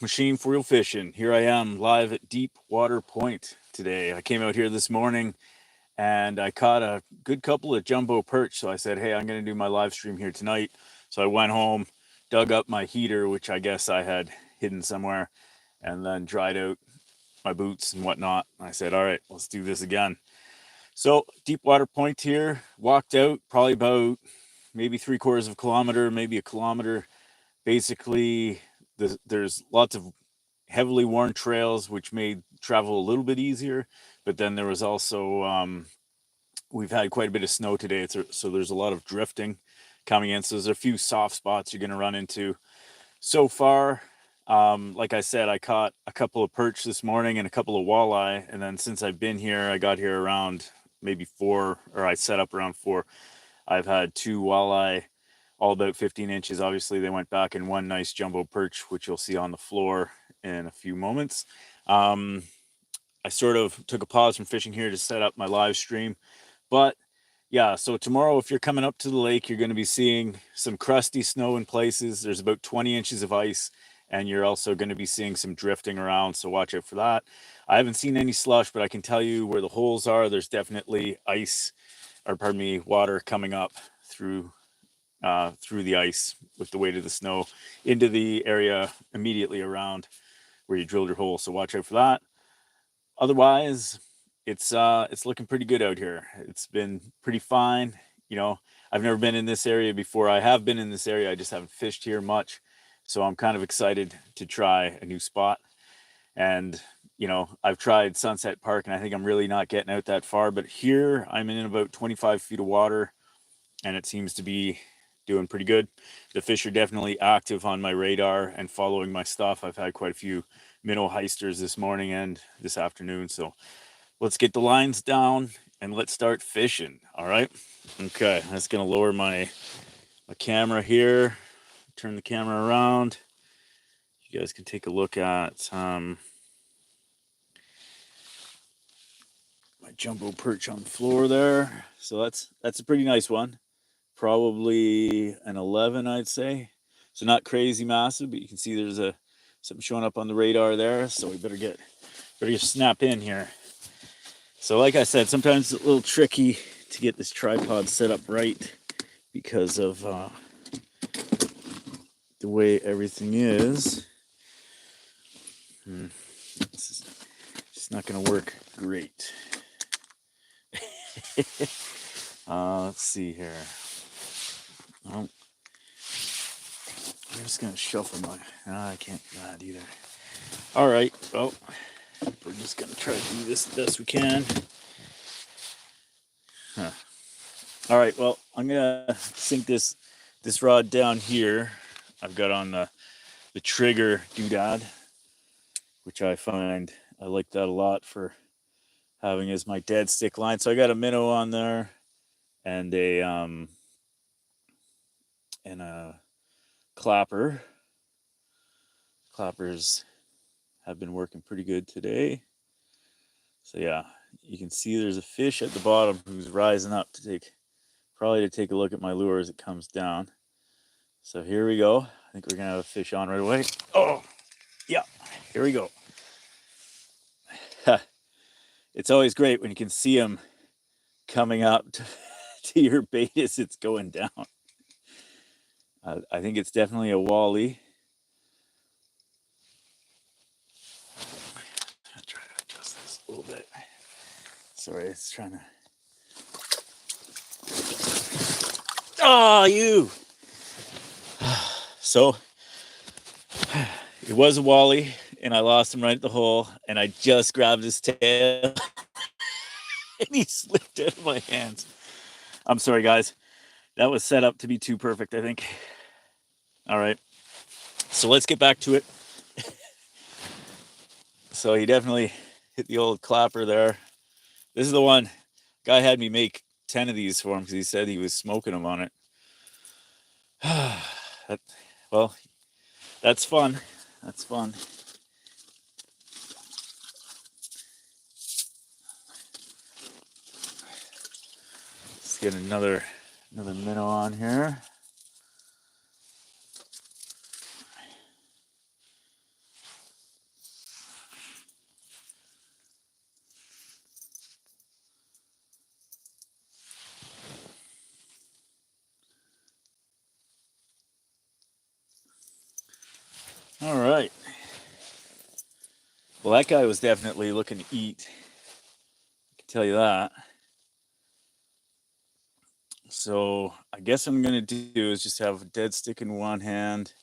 Machine for real fishing. Here I am live at Deep Water Point today. I came out here this morning and I caught a good couple of jumbo perch. So I said, hey, I'm going to do my live stream here tonight. So I went home, dug up my heater, which I guess I had hidden somewhere, and then dried out my boots and whatnot. I said, all right, let's do this again. So Deep Water Point here, walked out probably about maybe 3/4 of a kilometer, maybe a kilometer. Basically, there's lots of heavily worn trails, which made travel a little bit easier. But then there was also, we've had quite a bit of snow today, so there's a lot of drifting coming in. So there's a few soft spots you're going to run into. So far, like I said, I caught a couple of perch this morning and a couple of walleye. And then since I've been here, I got here around maybe 4, or I set up around 4. I've had 2 walleye, all about 15 inches. Obviously, they went back in one nice jumbo perch, which you'll see on the floor in a few moments. I sort of took a pause from fishing here to set up my live stream. But yeah, so tomorrow, if you're coming up to the lake, you're going to be seeing some crusty snow in places. There's about 20 inches of ice, and you're also going to be seeing some drifting around. So watch out for that. I haven't seen any slush, but I can tell you where the holes are. There's definitely ice, or pardon me, water coming up through the ice with the weight of the snow into the area immediately around where you drilled your hole. So watch out for that. Otherwise, it's looking pretty good out here. It's been pretty fine. You know, I've never been in this area before. I have been in this area. I just haven't fished here much. So I'm kind of excited to try a new spot. And, you know, I've tried Sunset Park and I think I'm really not getting out that far. But here I'm in about 25 feet of water and it seems to be doing pretty good. The fish are definitely active on my radar and following my stuff. I've had quite a few minnow heisters this morning and this afternoon. So let's get the lines down and let's start fishing. All right. Okay. I'm just going to lower my camera here, turn the camera around. You guys can take a look at my jumbo perch on the floor there. So that's a pretty nice one. Probably an 11, I'd say. So not crazy massive, but you can see there's something showing up on the radar there. So we better snap in here. So like I said, sometimes it's a little tricky to get this tripod set up right because of the way everything is. This is just not going to work great. Let's see here. Oh, I'm just going to shuffle my... I can't do that either. All right. Well, we're just going to try to do this the best we can. Huh. All right. Well, I'm going to sink this rod down here. I've got on the trigger doodad, which I find I like that a lot for having as my dead stick line. So I got a minnow on there and a clapper. Clappers have been working pretty good today. So yeah, you can see there's a fish at the bottom who's rising up to take a look at my lure as it comes down. So here we go. I think we're gonna have a fish on right away. Oh, yeah, here we go. It's always great when you can see them coming up to your bait as it's going down. I think it's definitely a walleye. I'll try to adjust this a little bit. Sorry, it's trying to... Oh, you! So, it was a walleye, and I lost him right at the hole, and I just grabbed his tail, and he slipped out of my hands. I'm sorry, guys. That was set up to be too perfect, I think. All right. So let's get back to it. So he definitely hit the old clapper there. This is the one. Guy had me make 10 of these for him because he said he was smoking them on it. Well, that's fun. That's fun. Let's get another minnow on here. All right. Well, that guy was definitely looking to eat. I can tell you that. So I guess what I'm going to do is just have a dead stick in one hand.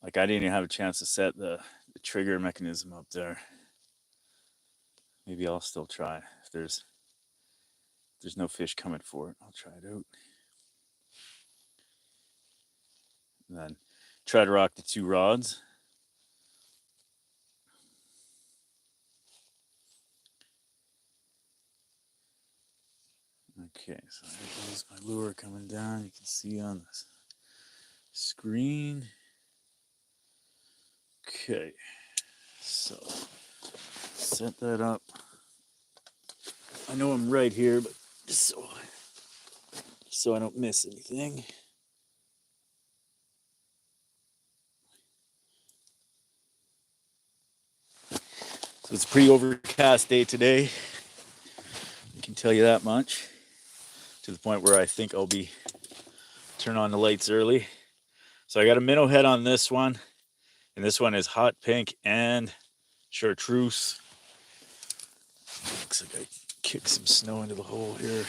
Like I didn't even have a chance to set the trigger mechanism up there. Maybe I'll still try. If there's no fish coming for it, I'll try it out. And then try to rock the two rods. Okay, so there goes my lure coming down. You can see on the screen. Okay, so set that up. I know I'm right here, but just so I don't miss anything. So it's a pretty overcast day today. I can tell you that much. To the point where I think I'll be turn on the lights early. So I got a minnow head on this one, and this one is hot pink and chartreuse. Looks like I kicked some snow into the hole here.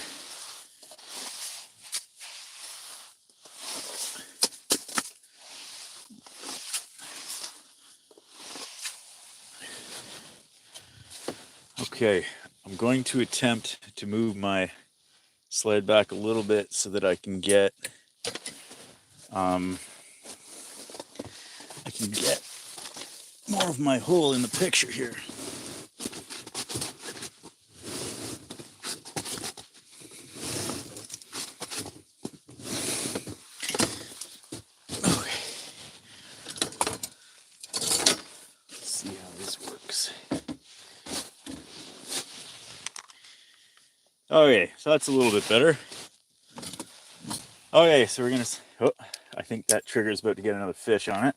Okay, I'm going to attempt to move my sled back a little bit so that I can get more of my hole in the picture here. Okay. Let's see how this works. Okay, so that's a little bit better. Okay, so we're gonna. Oh, I think that trigger is about to get another fish on it.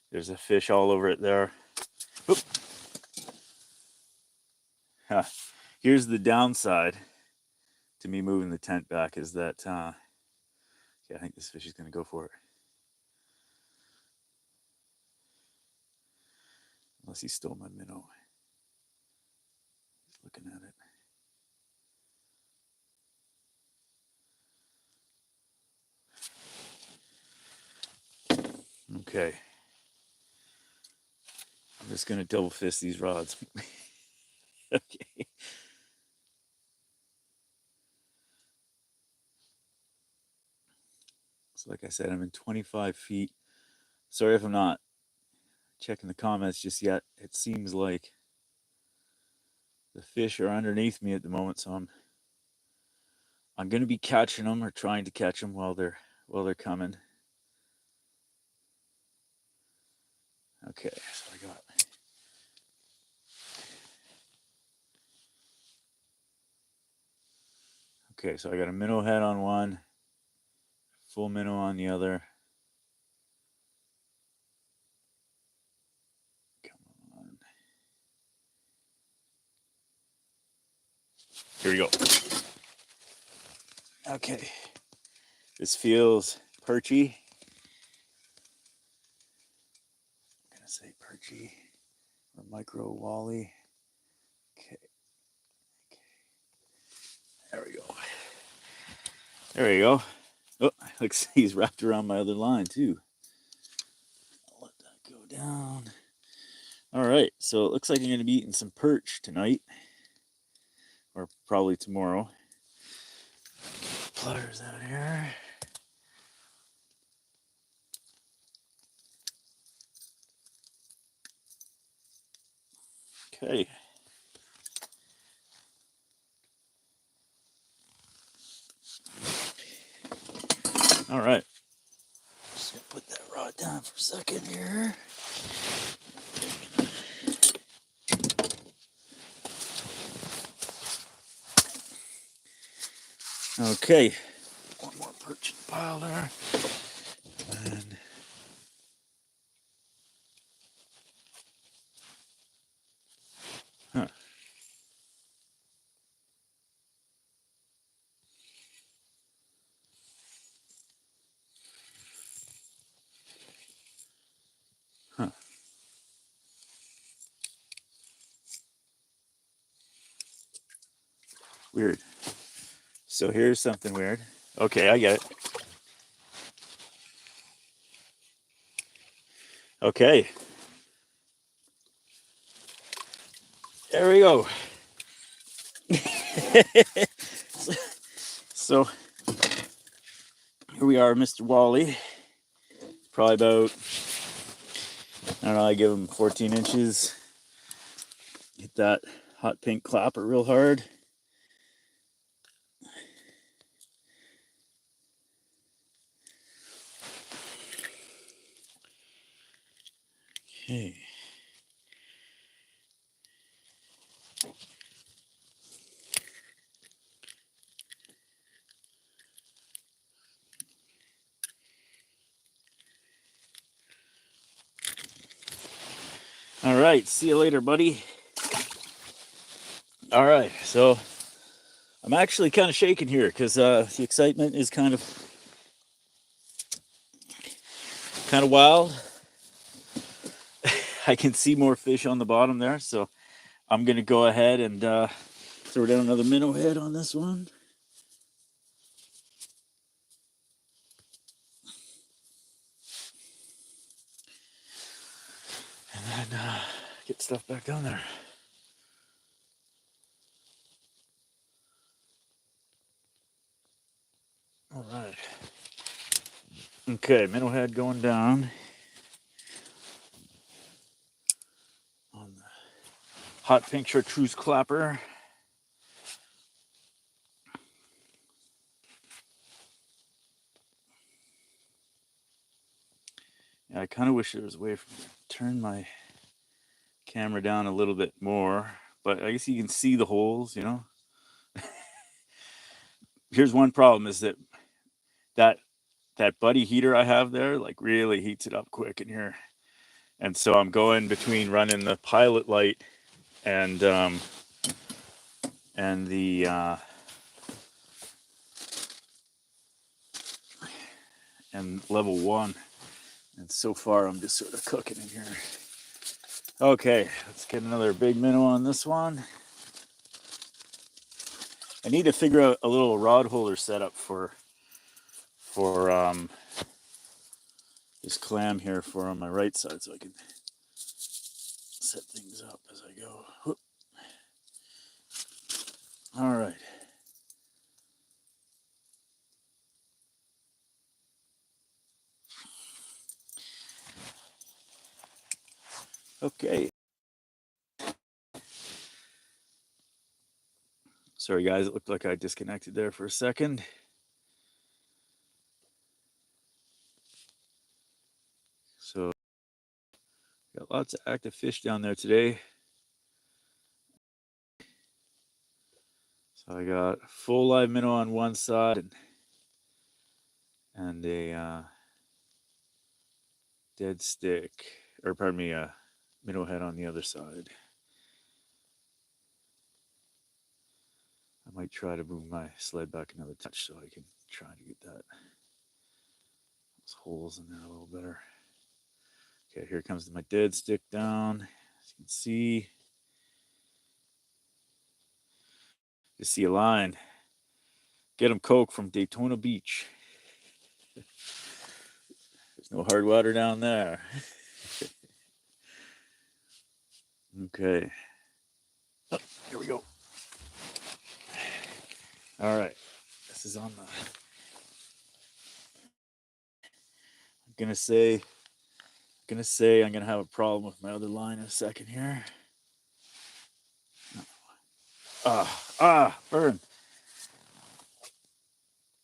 There's a fish all over it there. Oop. Huh. Here's the downside to me moving the tent back is that, yeah, I think this fish is going to go for it. Unless he stole my minnow. He's looking at it. Okay. I'm just going to double fist these rods. Okay. So like I said, I'm in 25 feet. Sorry if I'm not checking the comments just yet. It seems like the fish are underneath me at the moment, so I'm going to be catching them or trying to catch them while they're coming. Okay, so I got. Okay, so I got a minnow head on one, full minnow on the other. Come on. Here we go. Okay. This feels perchy. I'm gonna say perchy or micro walleye. Okay. There we go. There we go. Oh, looks like he's wrapped around my other line too. I'll let that go down. All right, so it looks like I'm gonna be eating some perch tonight, or probably tomorrow. Pliers out here. Okay. All right. Just gonna put that rod down for a second here. Okay. One more perch in the pile there. And huh. Huh. Weird. So here's something weird. Okay, I get it. Okay. There we go. So here we are, Mr. Wally. Probably about, I don't know, I give him 14 inches. Hit that hot pink clapper real hard. Okay. All right, see you later, buddy. All right, so I'm actually kind of shaking here because the excitement is kind of wild. I can see more fish on the bottom there, so I'm gonna go ahead and throw down another minnow head on this one. And then get stuff back down there. All right. Okay, minnow head going down on the hot pink chartreuse clapper. Yeah, I kind of wish there was a way for me to turn my camera down a little bit more, but I guess you can see the holes, you know. Here's one problem is that buddy heater I have there like really heats it up quick in here. And so I'm going between running the pilot light and the and level 1. And so far I'm just sort of cooking in here. Okay, let's get another big minnow on this one. I need to figure out a little rod holder setup for this clam here for on my right side so I can set things up as I go. Whoop. All right. Okay. Sorry guys, it looked like I disconnected there for a second. So got lots of active fish down there today. So I got a full live minnow on one side and a dead stick, or pardon me, a minnow head on the other side. I might try to move my sled back another touch so I can try to get those holes in there a little better. Okay, here comes my dead stick down. As you can see, you see a line. Get 'em Coke from Daytona Beach. There's no hard water down there. Okay. Oh, here we go. All right. This is on the. I'm gonna say I'm gonna have a problem with my other line in a second here. Burn.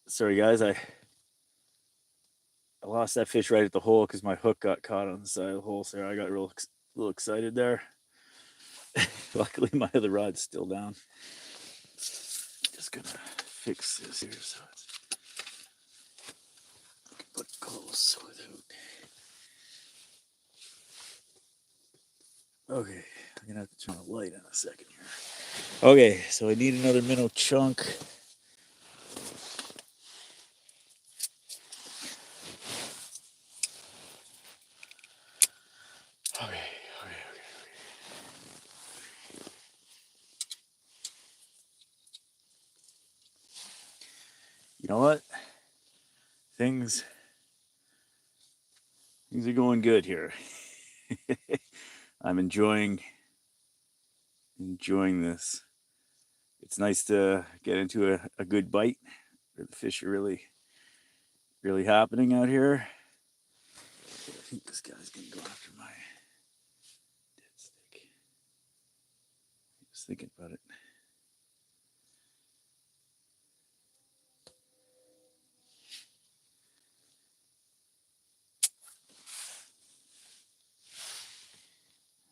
Sorry guys, I lost that fish right at the hole because my hook got caught on the side of the hole. So I got a little excited there. Luckily, my other rod's still down. Just gonna fix this here so it's put it close without. Okay, I'm gonna have to turn the light in a second here. Okay, so I need another minnow chunk. You know what? Things are going good here. I'm enjoying this. It's nice to get into a good bite where the fish are really happening out here. I think this guy's gonna go after my dead stick. Just thinking about it.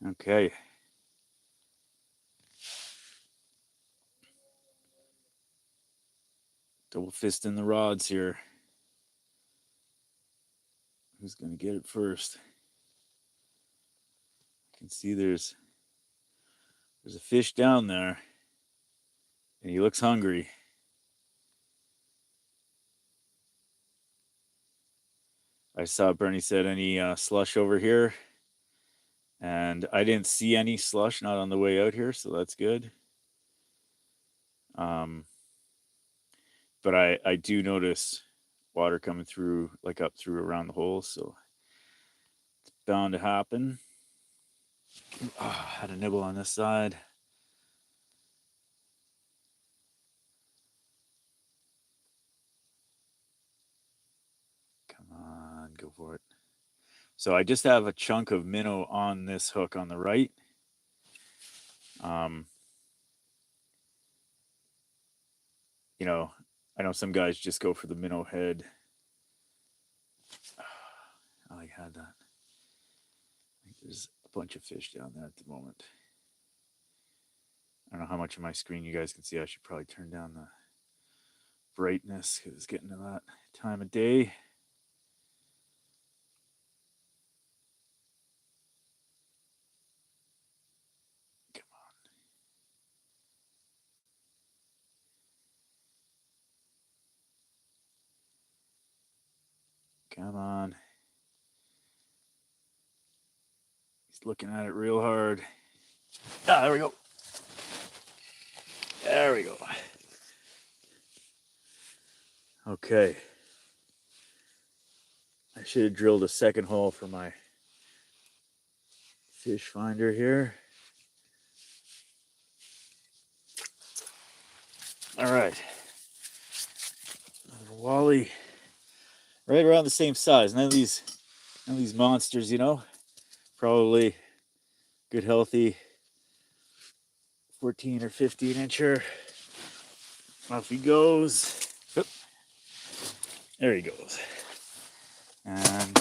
Okay. Double fisting the rods here. Who's gonna get it first? I can see there's a fish down there, and he looks hungry. I saw Bernie said any slush over here, and I didn't see any slush, not on the way out here, so that's good. But I do notice water coming through, like up through around the hole, so it's bound to happen. Oh, had a nibble on this side. Come on, go for it. So I just have a chunk of minnow on this hook on the right. You know, I know some guys just go for the minnow head. I had that. I think there's a bunch of fish down there at the moment. I don't know how much of my screen you guys can see. I should probably turn down the brightness because it's getting to that time of day. Come on. He's looking at it real hard. Ah, there we go. There we go. Okay. I should have drilled a second hole for my fish finder here. All right. Another walleye. Right around the same size. None of these monsters, you know. Probably good, healthy 14 or 15 incher. Off he goes. Oop. There he goes. And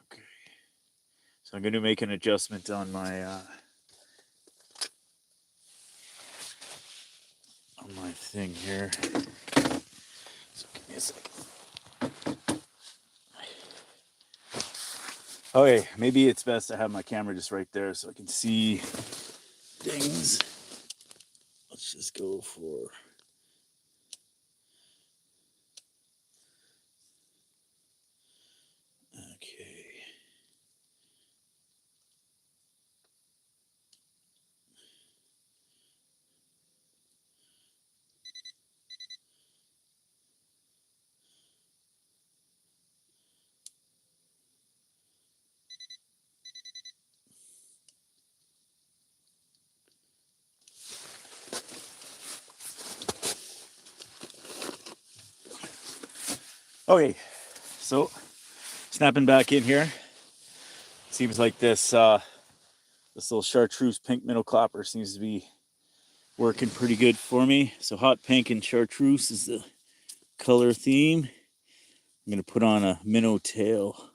okay. So I'm going to make an adjustment on my thing here. So give me a second. Okay, maybe it's best to have my camera just right there so I can see things. Let's just go for okay. Okay, so snapping back in here. Seems like this little chartreuse pink minnow clapper seems to be working pretty good for me. So hot pink and chartreuse is the color theme. I'm gonna put on a minnow tail.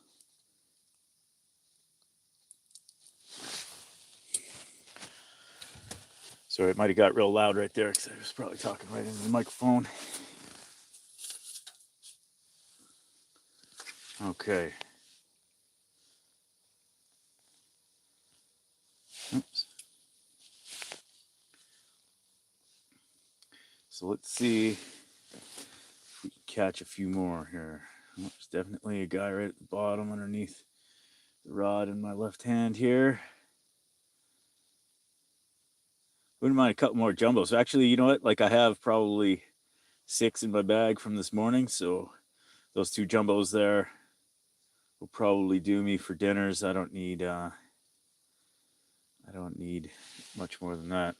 Sorry, it might have got real loud right there because I was probably talking right into the microphone. Okay. Oops. So let's see if we can catch a few more here. Oh, there's definitely a guy right at the bottom underneath the rod in my left hand here. Wouldn't mind a couple more jumbos. Actually, you know what? Like I have probably 6 in my bag from this morning, so those 2 jumbos there will probably do me for dinners. I don't need much more than that.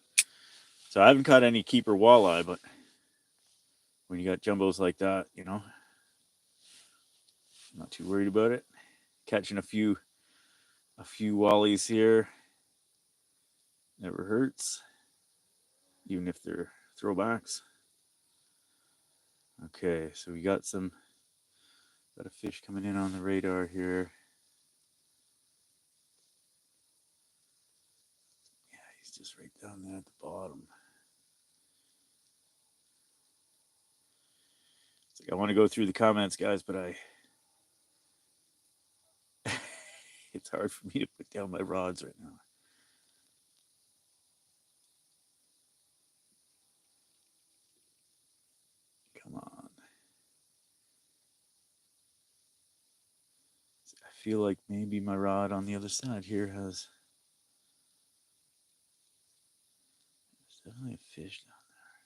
So I haven't caught any keeper walleye, but when you got jumbos like that, you know, I'm not too worried about it. Catching a few wallies here never hurts, even if they're throwbacks. Okay, so we got a fish coming in on the radar here. Yeah, he's just right down there at the bottom. It's like I want to go through the comments, guys, but it's hard for me to put down my rods right now. Come on. I feel like maybe my rod on the other side here has... There's definitely a fish down there.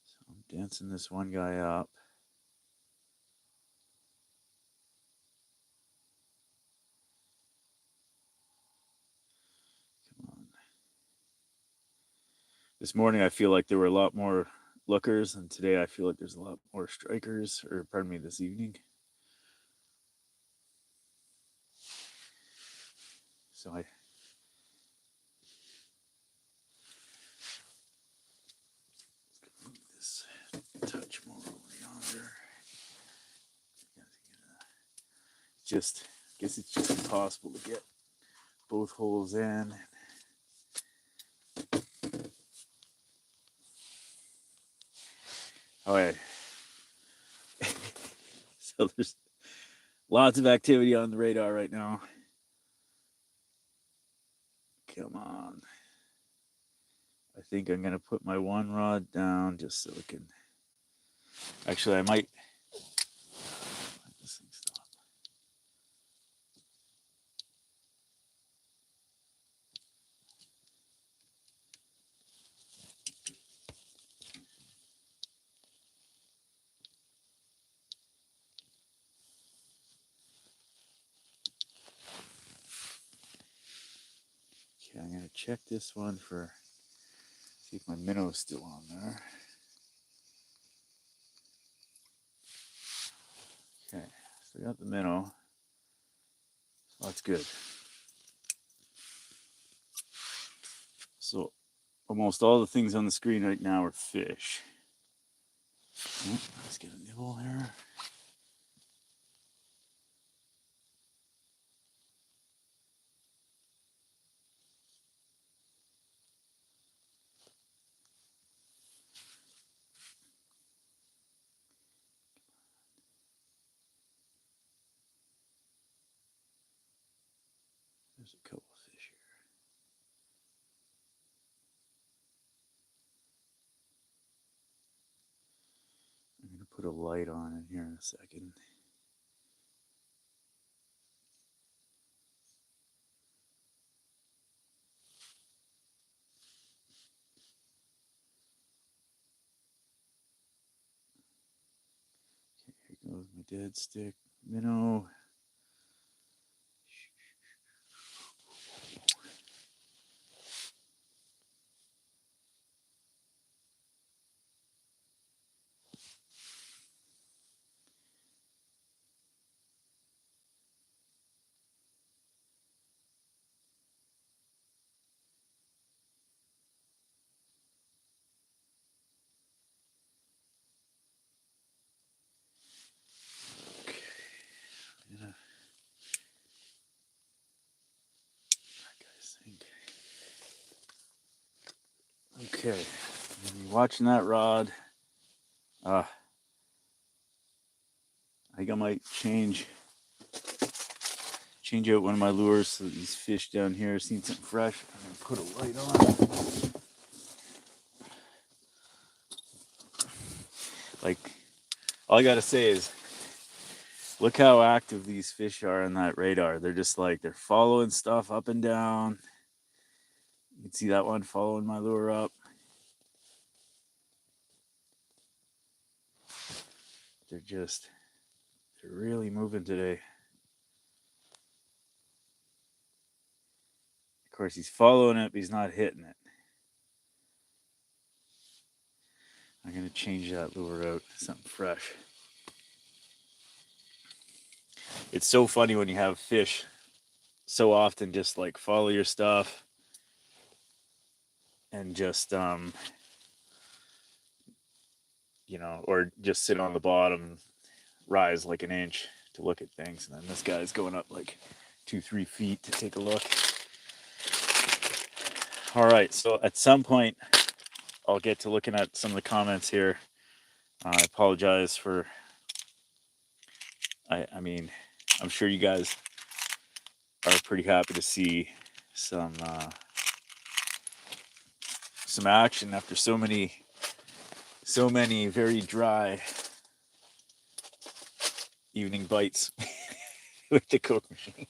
So I'm dancing this one guy up. Come on. This morning I feel like there were a lot more lookers, and today I feel like there's a lot more strikers, or pardon me, this evening. So I move this touch more over yonder. Just, I guess it's just impossible to get both holes in. All right. So there's lots of activity on the radar right now. Come on. I think I'm going to put my one rod down just so it can... Actually, I might... Let this thing stop. Okay, I'm going to check this one for... See if my minnow's still on there. Okay, so I got the minnow. So that's good. So almost all the things on the screen right now are fish. Oh, let's get a nibble here. There's a couple of fish here. I'm going to put a light on in here in a second. Okay, here goes my dead stick minnow. Okay, watching that rod. I think I might change out one of my lures so that these fish down here see something fresh. I'm gonna put a light on. Like, all I gotta say is, look how active these fish are on that radar. They're just like, they're following stuff up and down. can see that one following my lure up. They're really moving today. Of course, he's following it, but he's not hitting it. I'm going to change that lure out to something fresh. It's so funny when you have fish so often just like follow your stuff and just, you know, or just sit on the bottom, rise like an inch to look at things. And then this guy's going up like 2-3 feet to take a look. All right, so at some point, I'll get to looking at some of the comments here. I apologize for, I mean, I'm sure you guys are pretty happy to see some action after so many very dry evening bites with the Kokemachine.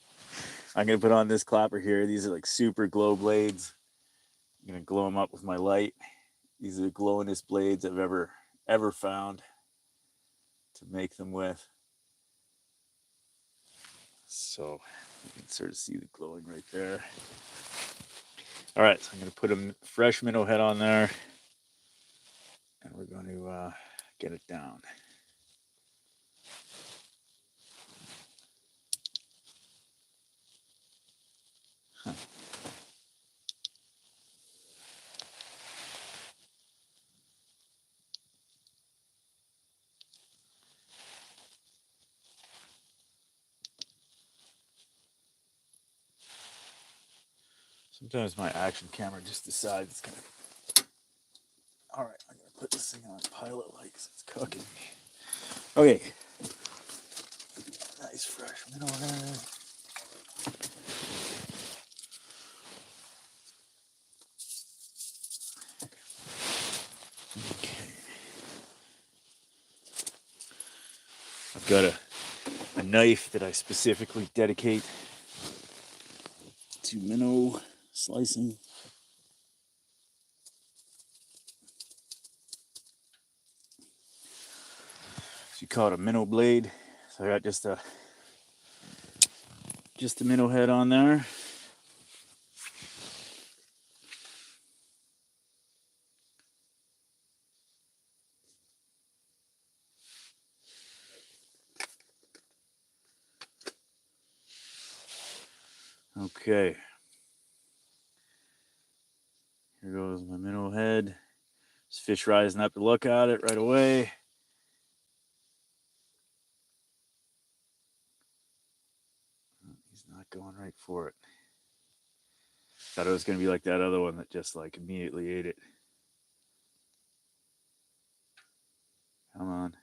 I'm gonna put on this clapper here. These are like super glow blades. I'm gonna glow them up with my light. These are the glowingest blades I've ever found to make them with. So you can sort of see the glowing right there. All right, so I'm gonna put a fresh minnow head on there, and we're going to get it down. Huh. Sometimes my action camera just decides it's gonna. All right, I'm gonna put this thing on pilot light because it's cooking me. Okay, nice fresh minnow head. Okay, I've got a knife that I specifically dedicate to minnow slicing. So you call it a minnow blade. So I got just a minnow head on there. Okay. Here goes my minnow head. This fish rising up to look at it right away. He's not going right for it. Thought it was going to be like that other one that just like immediately ate it. Come on.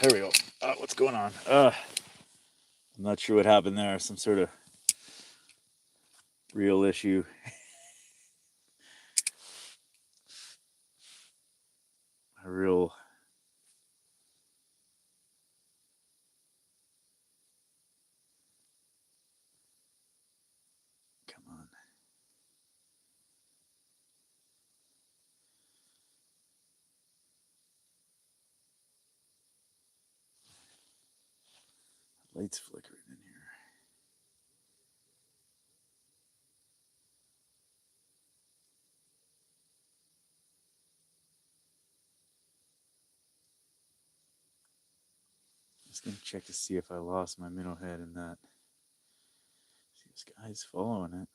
There we go. What's going on? I'm not sure what happened there. Some sort of real issue. A real. Come on. Lights flickering in here. Just gonna check to see if I lost my minnow head in that. See, this guy's following it.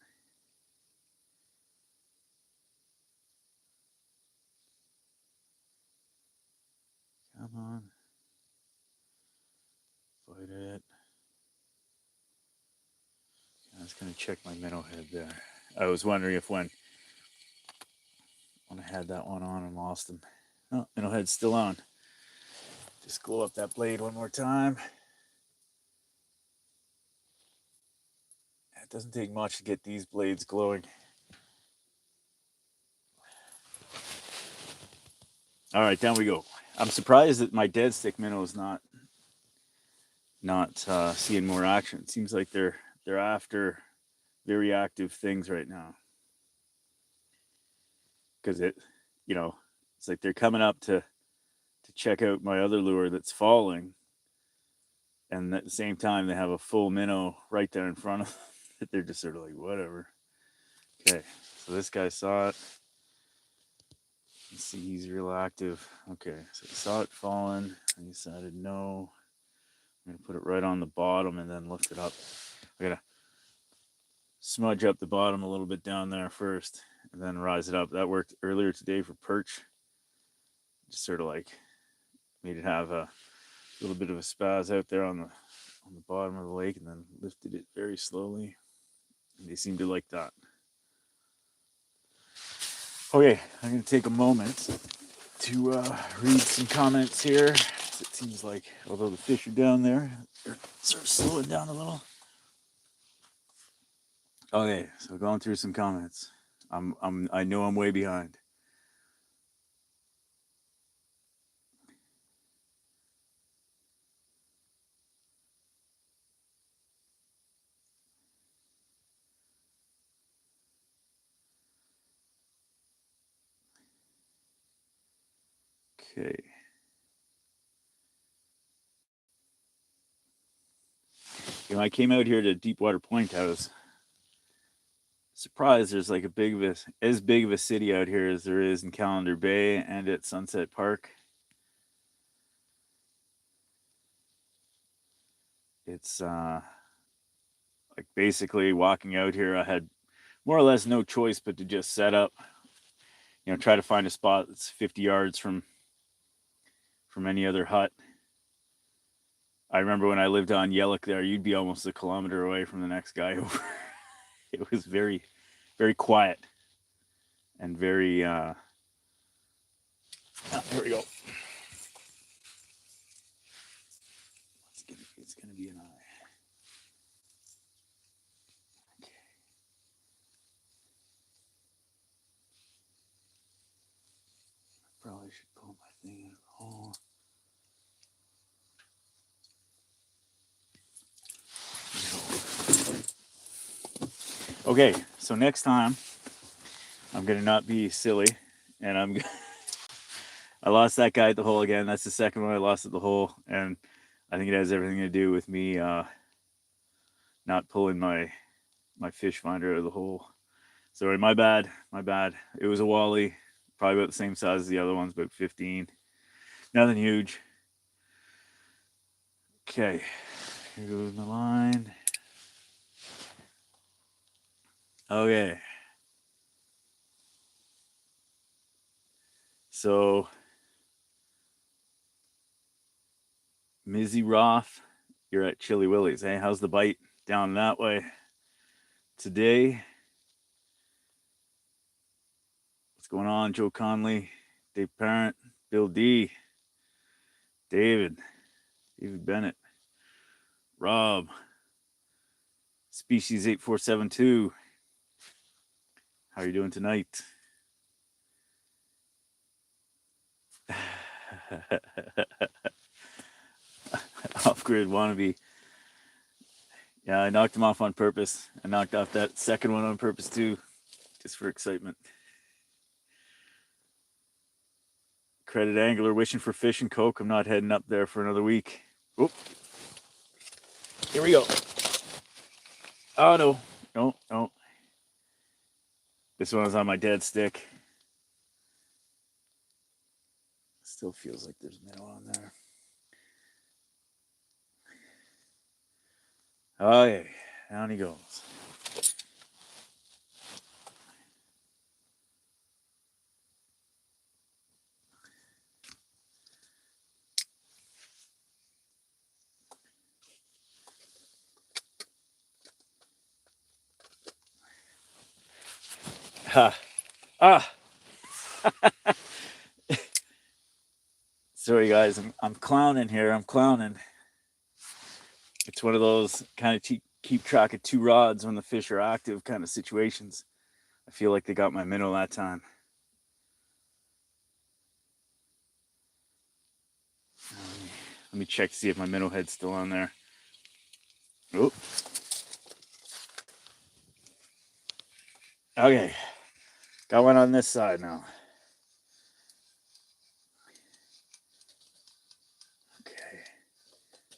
Come on. Fight it. I was gonna check my minnow head there. I was wondering if when I had that one on and lost him. Oh, minnow head's still on. Just glow up that blade one more time. It doesn't take much to get these blades glowing. All right, down we go. I'm surprised that my dead stick minnow is not seeing more action. It seems like they're after very active things right now, because it's like they're coming up to check out my other lure that's falling, and at the same time they have a full minnow right there in front of them that they're just sort of like whatever. Okay, so this guy saw it. Let's see, he's real active. Okay, so he saw it falling and he decided no. I'm gonna put it right on the bottom and then lift it up. I gotta smudge up the bottom a little bit down there first and then rise it up. That worked earlier today for perch. Just sort of like made it have a little bit of a spaz out there on the bottom of the lake, and then lifted it very slowly. And they seem to like that. Okay, I'm gonna take a moment to read some comments here. It seems like, although the fish are down there, they're sort of slowing down a little. Okay, so going through some comments. I know I'm way behind. Okay. I came out here to Deepwater Point. I was surprised there's like as big of a city out here as there is in Calendar Bay and at Sunset Park. It's like basically walking out here, I had more or less no choice but to just set up, try to find a spot that's 50 yards from any other hut. I remember when I lived on Yellock there, you'd be almost a kilometer away from the next guy over. It was very, very quiet and very, here we go. It's gonna be an eye. Okay. Probably should pull my thing out of the hole. Okay, so next time I'm gonna not be silly, and I lost that guy at the hole again. That's the second one I lost at the hole, and I think it has everything to do with me not pulling my fish finder out of the hole. Sorry, my bad. It was a walleye, probably about the same size as the other ones, about 15. Nothing huge. Okay, here goes my line. Okay. So, Mizzy Roth, you're at Chili Willie's. Hey, how's the bite down that way today? What's going on, Joe Conley, Dave Parent, Bill D, David Bennett, Rob, Species 8472. How are you doing tonight? Off-grid wannabe. Yeah, I knocked him off on purpose. I knocked off that second one on purpose too, just for excitement. Credit angler wishing for fish and coke. I'm not heading up there for another week. Oop. Here we go. Oh no. This one was on my dead stick. Still feels like there's minnow on there. Okay, down he goes. Ha. Ah. Sorry guys, I'm clowning here. I'm clowning. It's one of those kind of keep track of two rods when the fish are active kind of situations. I feel like they got my minnow that time. Let me check to see if my minnow head's still on there. Oh. Okay. Got one on this side now. Okay.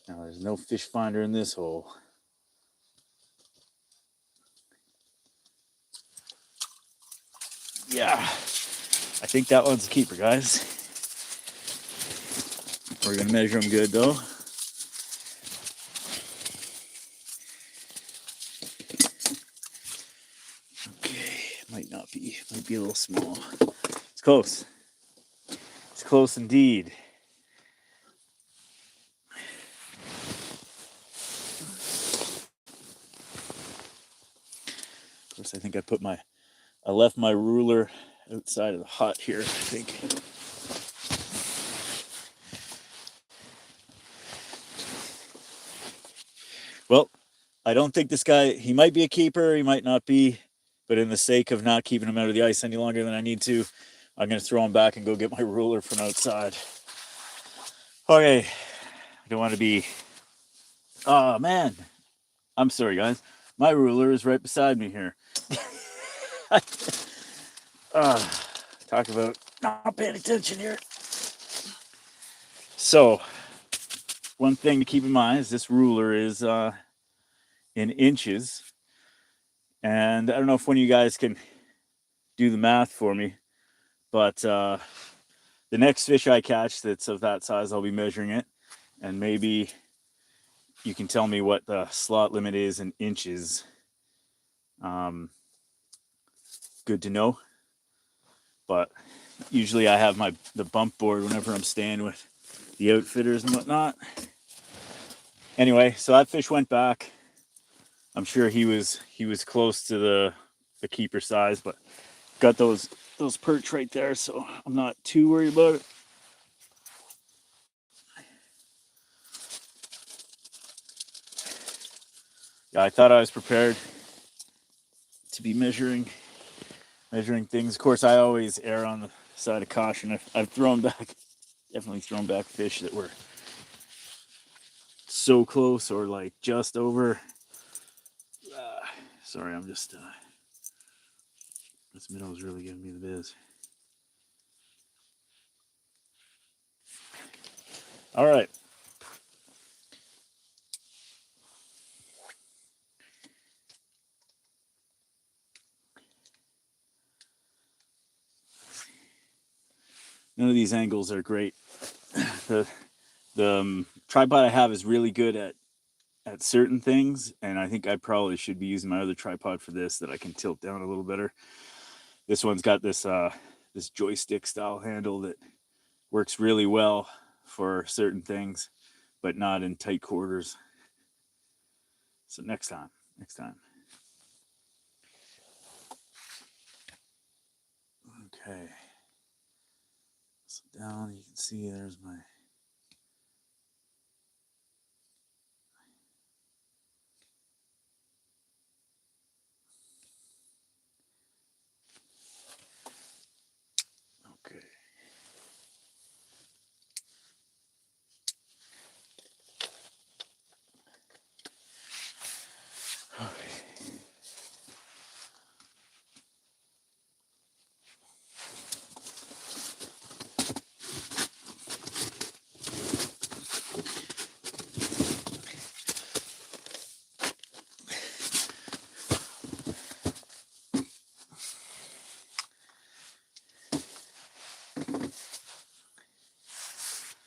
Now there's no fish finder in this hole. Yeah. I think that one's a keeper, guys. We're gonna measure them good though. Okay, might not be, might be a little small. It's close. It's close indeed. Of course, I think I left my ruler outside of the hut here, I think. Well, I don't think this guy, he might be a keeper, he might not be, but in the sake of not keeping him out of the ice any longer than I need to, I'm going to throw him back and go get my ruler from outside. Okay, I don't want to be, oh man, I'm sorry guys, my ruler is right beside me here. Talk about not paying attention here. So, one thing to keep in mind is this ruler is in inches. And I don't know if one of you guys can do the math for me, but the next fish I catch that's of that size, I'll be measuring it. And maybe you can tell me what the slot limit is in inches. Good to know. But usually I have the bump board whenever I'm staying with the outfitters and whatnot. Anyway, so that fish went back. I'm sure he was close to the keeper size, but got those perch right there, so I'm not too worried about it. Yeah, I thought I was prepared to be measuring things. Of course, I always err on the side of caution. I've definitely thrown back fish that were so close or like just over. Sorry, I'm just this minnow's really giving me the biz. All right. None of these angles are great. The tripod I have is really good at certain things, and I think I probably should be using my other tripod for this, that I can tilt down a little better. This one's got this this joystick style handle that works really well for certain things, but not in tight quarters. So next time. Okay. So down, you can see there's my okay.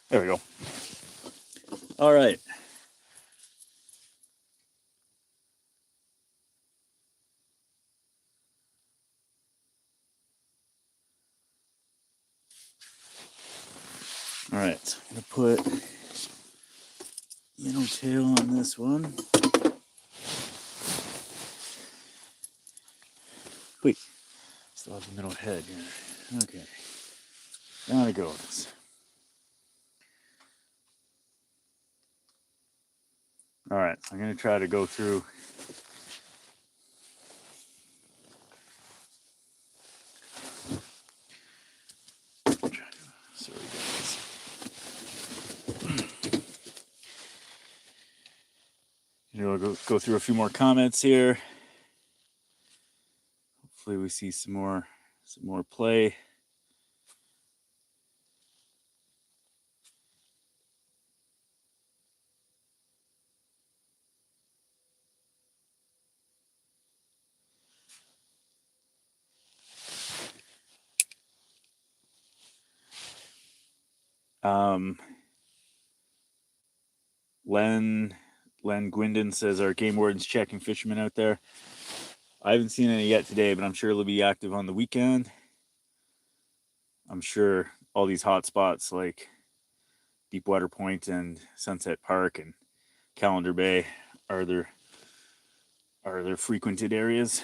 There we go. All right. All right. I'm gonna put minnow tail on this one. Wait. Still have the minnow head here. Okay. Down it goes. All right. I'm gonna try to go through. Sorry, guys. We'll go through a few more comments here. Hopefully we see some more play. Len Gwindon says our game warden's checking fishermen out there. I haven't seen any yet today, but I'm sure it'll be active on the weekend. I'm sure all these hot spots like Deepwater Point and Sunset Park and Calendar Bay are their frequented areas.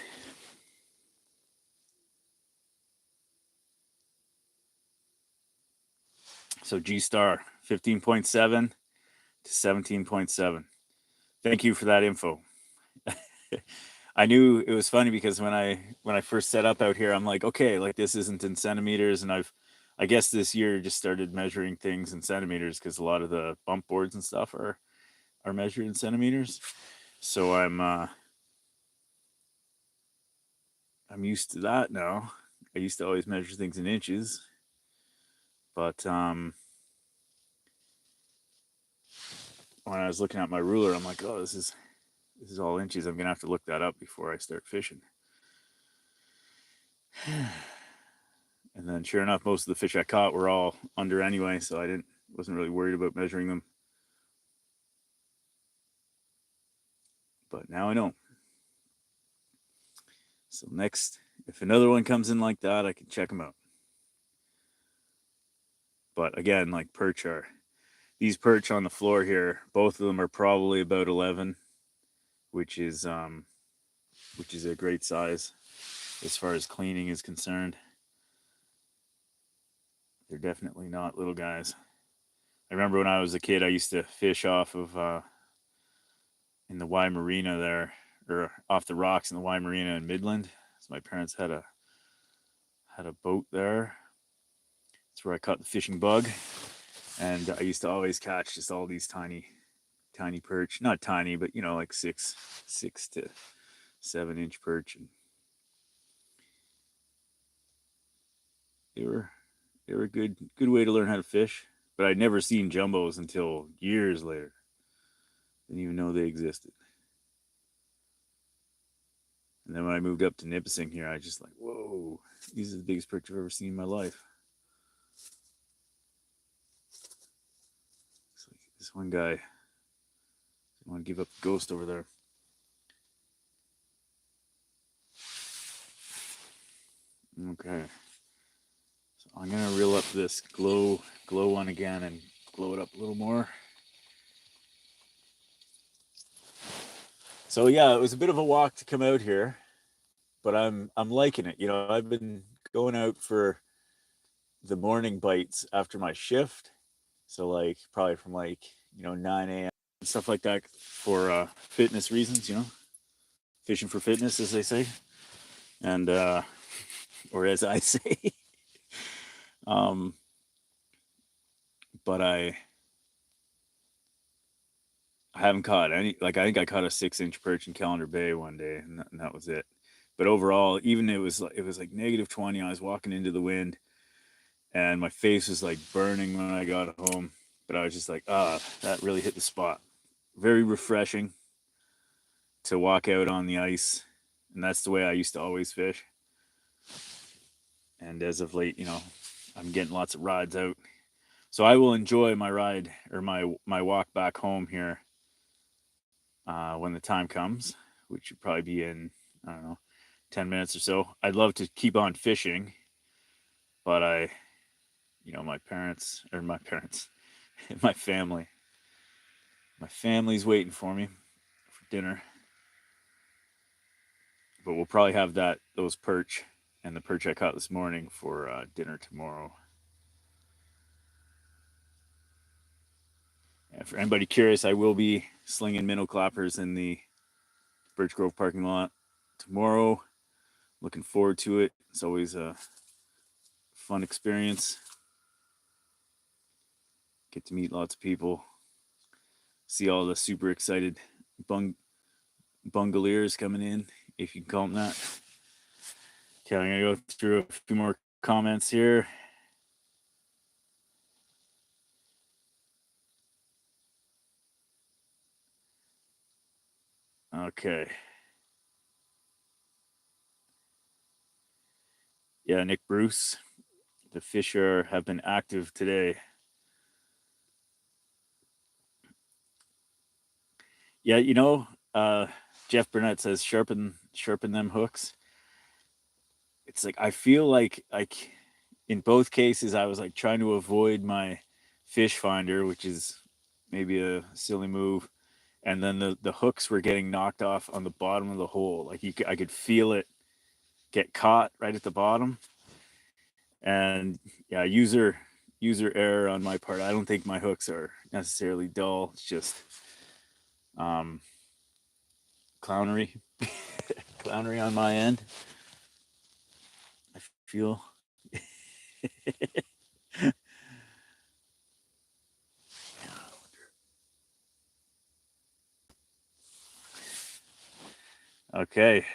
So G star 15.7 to 17.7. Thank you for that info. I knew it was funny because when I first set up out here, I'm like, okay, like this isn't in centimeters, and I guess this year just started measuring things in centimeters because a lot of the bump boards and stuff are measured in centimeters. So I'm used to that now. I used to always measure things in inches, but when I was looking at my ruler, I'm like, oh, this is all inches. I'm gonna have to look that up before I start fishing. And then sure enough, most of the fish I caught were all under anyway, so I wasn't really worried about measuring them. But now I know. So next, if another one comes in like that, I can check them out. But again, like these perch on the floor here, both of them are probably about 11, which is a great size as far as cleaning is concerned. They're definitely not little guys. I remember when I was a kid, I used to fish off of in the Y Marina there, or off the rocks in the Y Marina in Midland. So my parents had a boat there. That's where I caught the fishing bug, and I used to always catch just all these tiny perch. Not tiny, but like 6 to 7 inch perch, and they were a good way to learn how to fish. But I'd never seen jumbos until years later. Didn't even know they existed. And then when I moved up to Nipissing here, I just like, whoa, these are the biggest perch I've ever seen in my life. It's like this one guy didn't want to give up the ghost over there. Okay. So I'm gonna reel up this glow one again and glow it up a little more. So yeah, it was a bit of a walk to come out here, but I'm liking it. I've been going out for the morning bites after my shift. So like probably from 9 a.m. and stuff like that for fitness reasons, fishing for fitness, as they say, and or as I say. But I haven't caught any. Like I think I caught a 6-inch perch in Calendar Bay one day, and that was it. But overall, even it was like -20. I was walking into the wind, and my face was like burning when I got home. But I was just like, that really hit the spot. Very refreshing to walk out on the ice, and that's the way I used to always fish. And as of late, I'm getting lots of rides out, so I will enjoy my ride or my walk back home here when the time comes, which would probably be in, I don't know, 10 minutes or so. I'd love to keep on fishing, but my family's waiting for me for dinner. But we'll probably have those perch and the perch I caught this morning for dinner tomorrow. And for anybody curious, I will be slinging minnow clappers in the Birch Grove parking lot tomorrow. Looking forward to it. It's always a fun experience. Get to meet lots of people. See all the super excited bungaliers coming in, if you can call them that. Okay, I'm gonna go through a few more comments here. Okay. Yeah, Nick Bruce. The fish have been active today. Yeah, Jeff Burnett says sharpen them hooks. It's like I feel like in both cases I was like trying to avoid my fish finder, which is maybe a silly move, and then the hooks were getting knocked off on the bottom of the hole. Like I could feel it get caught right at the bottom, and yeah, user error on my part. I don't think my hooks are necessarily dull. It's just um, clownery, clownery on my end. I feel. Okay.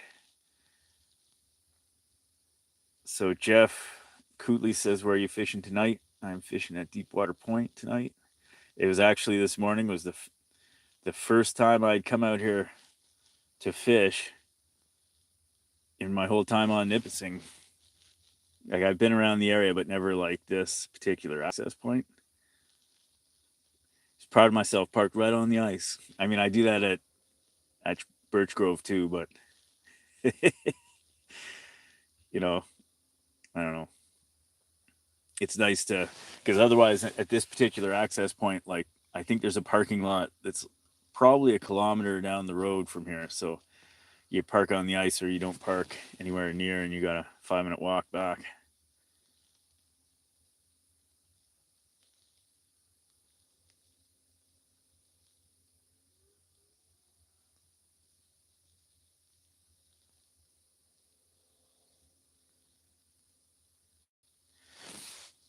So Jeff Cootley says, "Where are you fishing tonight?" I'm fishing at Deepwater Point tonight. It was actually this morning was the first time I'd come out here to fish in my whole time on Nipissing. Like I've been around the area, but never like this particular access point. Just proud of myself, parked right on the ice. I mean, I do that at Birch Grove too, but you know, I don't know. It's nice to because otherwise at this particular access point, like I think there's a parking lot that's probably a kilometer down the road from here. So you park on the ice or you don't park anywhere near, and you got a 5-minute walk back.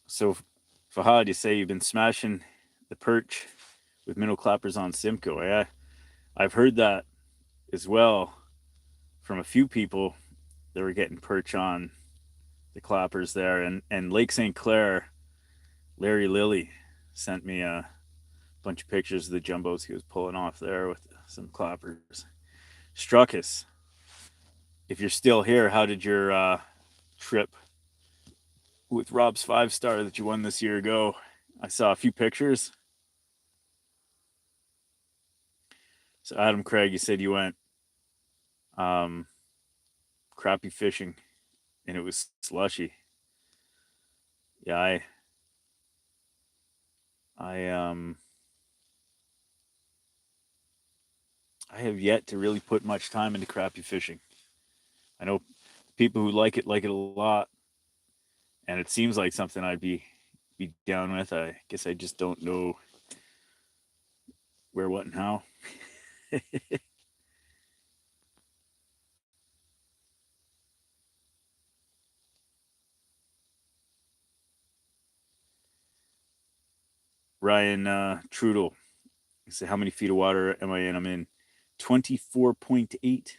So, Fahad, you say you've been smashing the perch with minnow clappers on Simcoe. Yeah, I've heard that as well from a few people that were getting perch on the clappers there. And Lake St. Clair, Larry Lilly sent me a bunch of pictures of the jumbos he was pulling off there with some clappers. Struckus, if you're still here, how did your trip with Rob's 5-star that you won this year go? I saw a few pictures. So Adam Craig, you said you went um, crappie fishing and it was slushy. Yeah, I um I have yet to really put much time into crappie fishing. I know people who like it a lot, and it seems like something I'd be down with. I guess I just don't know where, what, and how. Ryan Trudel, he said, "How many feet of water am I in?" I'm in 24.8.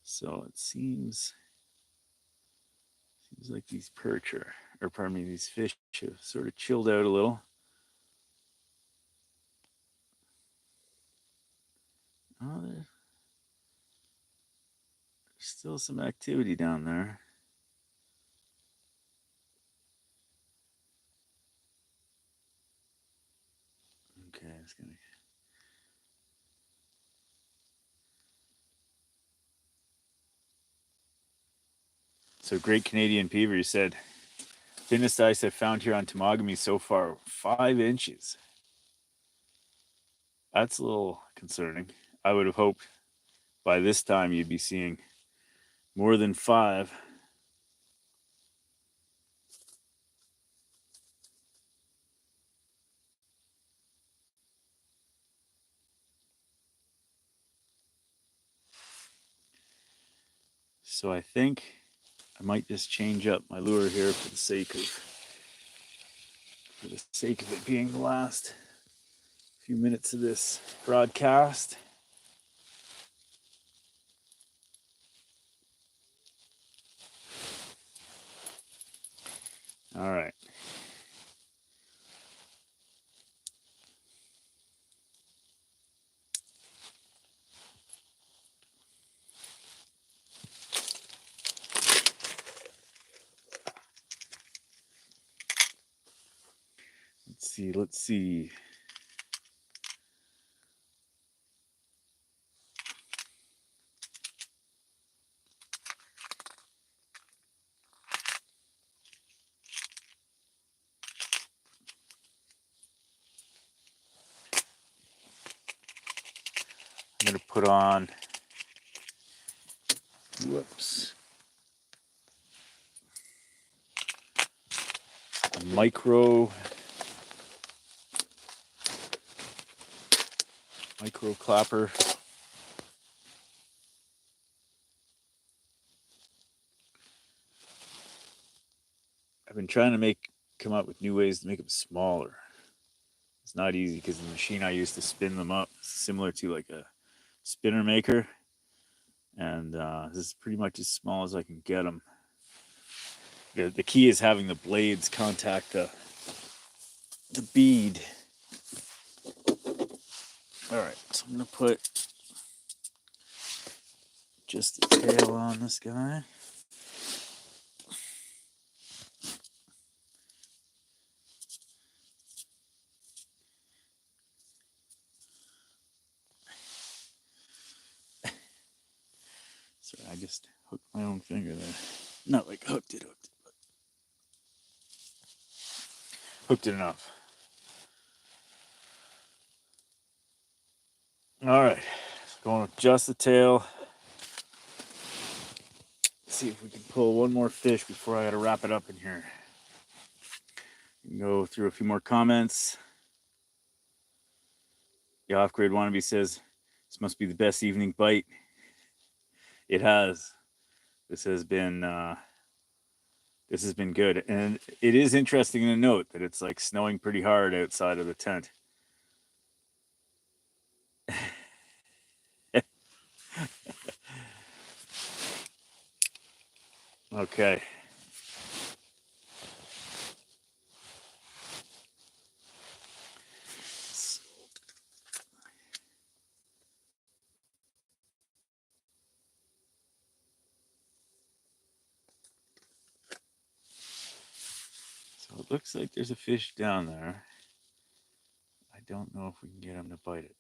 So it seems like these perch or pardon me, these fish have sort of chilled out a little. Oh, there's still some activity down there. Okay, it's gonna. So Great Canadian Beaver, you said, thinnest ice I've found here on Temagami so far, 5 inches. That's a little concerning. I would have hoped by this time you'd be seeing more than 5. So I think I might just change up my lure here for the sake of for the sake of it being the last few minutes of this broadcast. All right. Let's see. I'm going to put on, whoops, a micro clapper. I've been trying to come up with new ways to make them smaller. It's not easy because the machine I use to spin them up is similar to like a spinner maker, and this is pretty much as small as I can get them. The key is having the blades contact the bead. All right, so I'm gonna put just the tail on this guy. Sorry, I just hooked my own finger there. Not like hooked it, but hooked it enough. All right, going with just the tail. Let's see if we can pull one more fish before I gotta wrap it up in here. Go through a few more comments. The off-grid wannabe says, "This must be the best evening bite." It has. This has been good, and it is interesting to note that it's like snowing pretty hard outside of the tent. Okay. So it looks like there's a fish down there. I don't know if we can get him to bite it.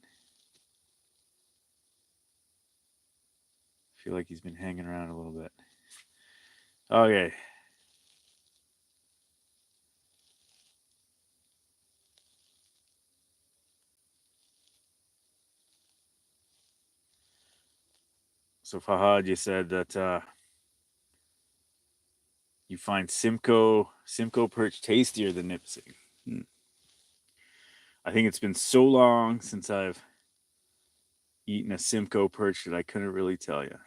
I feel like he's been hanging around a little bit. Okay. So Fahad, you said that you find Simcoe perch tastier than Nipsey. I think it's been so long since I've eaten a Simcoe perch that I couldn't really tell you.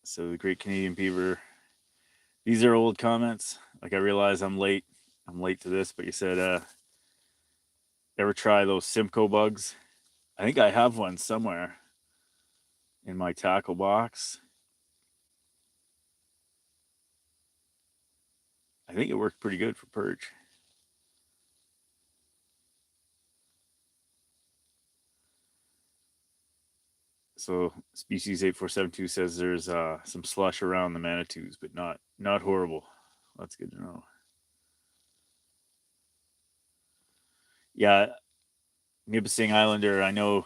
So the Great Canadian Beaver. These are old comments. Like I realize I'm late. I'm late to this, but you said ever try those Simcoe bugs? I think I have one somewhere in my tackle box. I think it worked pretty good for perch. So species 8472 says there's some slush around the Manitous, but not horrible. That's good to know. Yeah, Nipissing Islander, I know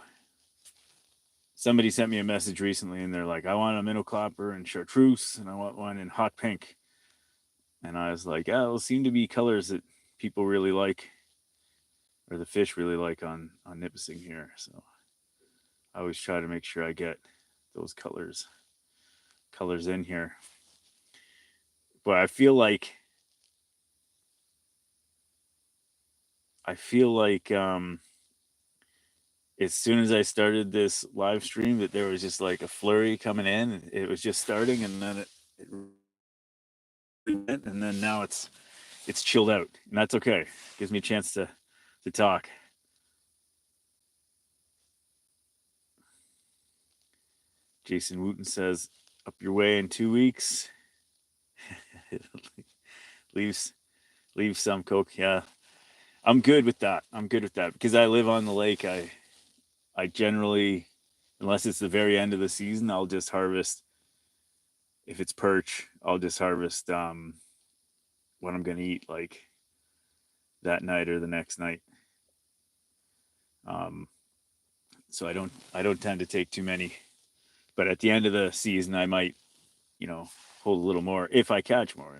somebody sent me a message recently and they're like, I want a minnow clapper and chartreuse and I want one in hot pink. And I was like, yeah, those seem to be colors that people really like, or the fish really like on Nipissing here. So I always try to make sure I get those colors in here. But I feel like as soon as I started this live stream that there was just like a flurry coming in. It was just starting and then it and then now it's chilled out, and that's okay. Gives me a chance to talk. Jason Wooten says, "Up your way in 2 weeks." leaves leave some coke. Yeah, I'm good with that. I'm good with that because I live on the lake. I generally, unless it's the very end of the season, I'll just harvest. If it's perch, I'll just harvest what I'm gonna eat like that night or the next night. Um, so I don't tend to take too many. But at the end of the season, I might, hold a little more if I catch more.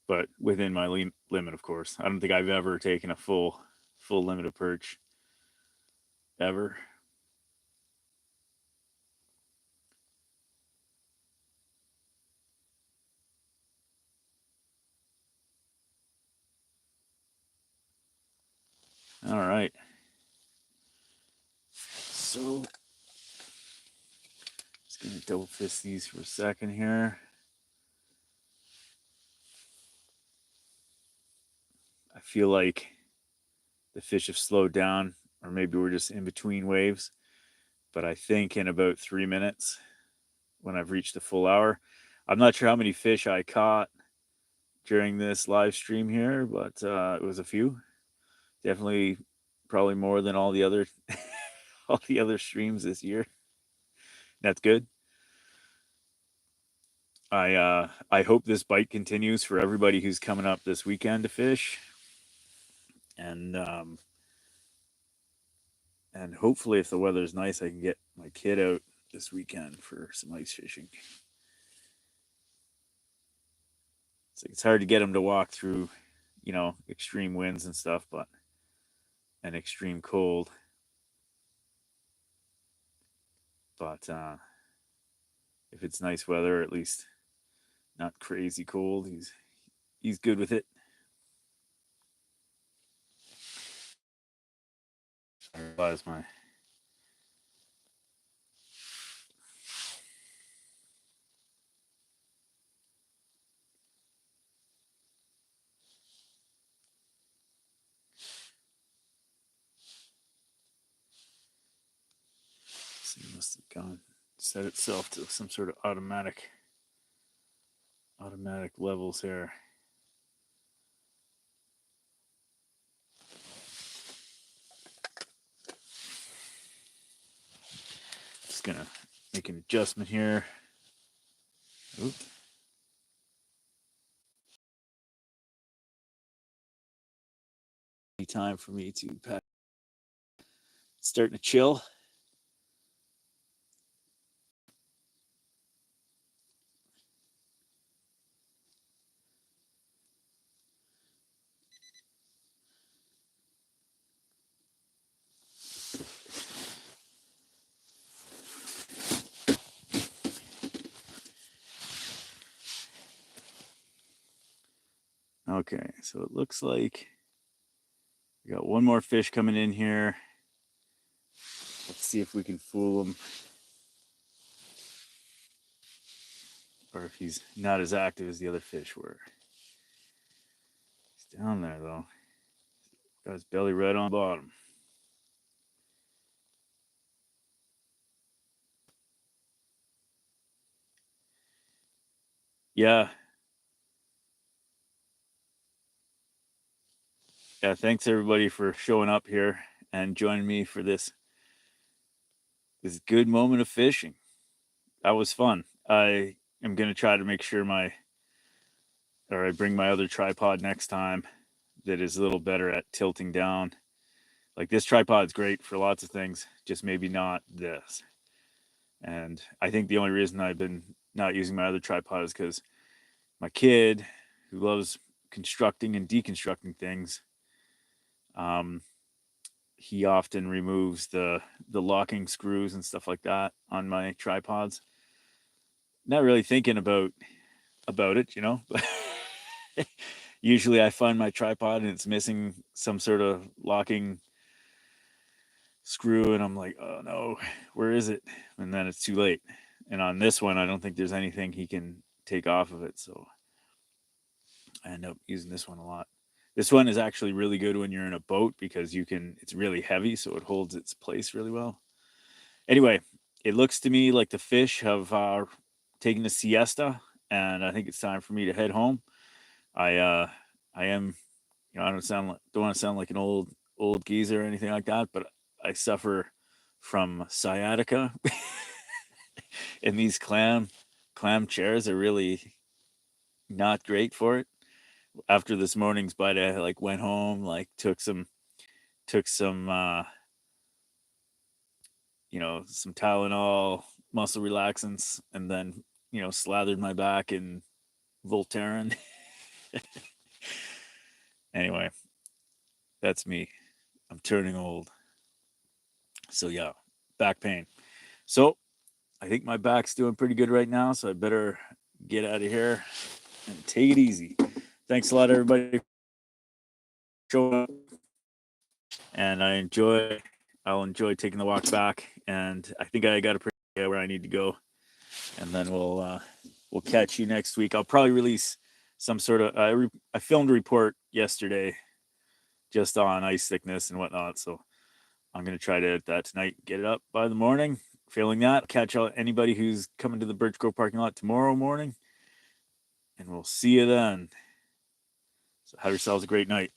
But within my limit, of course. I don't think I've ever taken a full limit of perch ever. All right. So just gonna double fist these for a second here. I feel like the fish have slowed down, or maybe we're just in between waves. But I think in about 3 minutes, when I've reached the full hour, I'm not sure how many fish I caught during this live stream here, but it was a few. Definitely, probably more than all the other all the other streams this year. That's good. I hope this bite continues for everybody who's coming up this weekend to fish, and hopefully, if the weather's nice, I can get my kid out this weekend for some ice fishing. It's hard to get him to walk through, extreme winds and stuff, but and extreme cold. But if it's nice weather, or at least not crazy cold, he's good with it. I realize my thing must have gone set itself to some sort of automatic levels here. Just gonna make an adjustment here. Oop. Time for me to pack. Starting to chill. Okay, so it looks like we got one more fish coming in here. Let's see if we can fool him, or if he's not as active as the other fish were. He's down there though. Got his belly right on the bottom. Yeah. Yeah, thanks everybody for showing up here and joining me for this good moment of fishing. That was fun. I am going to try to make sure I bring my other tripod next time that is a little better at tilting down. Like, this tripod's great for lots of things, just maybe not this. And I think the only reason I've been not using my other tripod is because my kid, who loves constructing and deconstructing things, he often removes the locking screws and stuff like that on my tripods. Not really thinking about it, Usually I find my tripod and it's missing some sort of locking screw, and I'm like, oh no, where is it? And then it's too late. And on this one, I don't think there's anything he can take off of it. So I end up using this one a lot. This one is actually really good when you're in a boat because it's really heavy, so it holds its place really well. Anyway, it looks to me like the fish have taken a siesta, and I think it's time for me to head home. I I am, I don't want to sound like an old geezer or anything like that, but I suffer from sciatica, and these clam chairs are really not great for it. After this morning's bite, I like went home, like took some some Tylenol, muscle relaxants, and then slathered my back in Voltaren. Anyway, that's me. I'm turning old. So yeah, back pain. So I think my back's doing pretty good right now, so I better get out of here and take it easy. Thanks a lot, everybody, for showing up. And I'll enjoy taking the walk back. And I think I got a pretty idea where I need to go. And then we'll catch you next week. I'll probably release some sort of I filmed a report yesterday just on ice thickness and whatnot. So I'm gonna try to edit that tonight, get it up by the morning. Failing that, catch anybody who's coming to the Birch Grove parking lot tomorrow morning, and we'll see you then. So have yourselves a great night.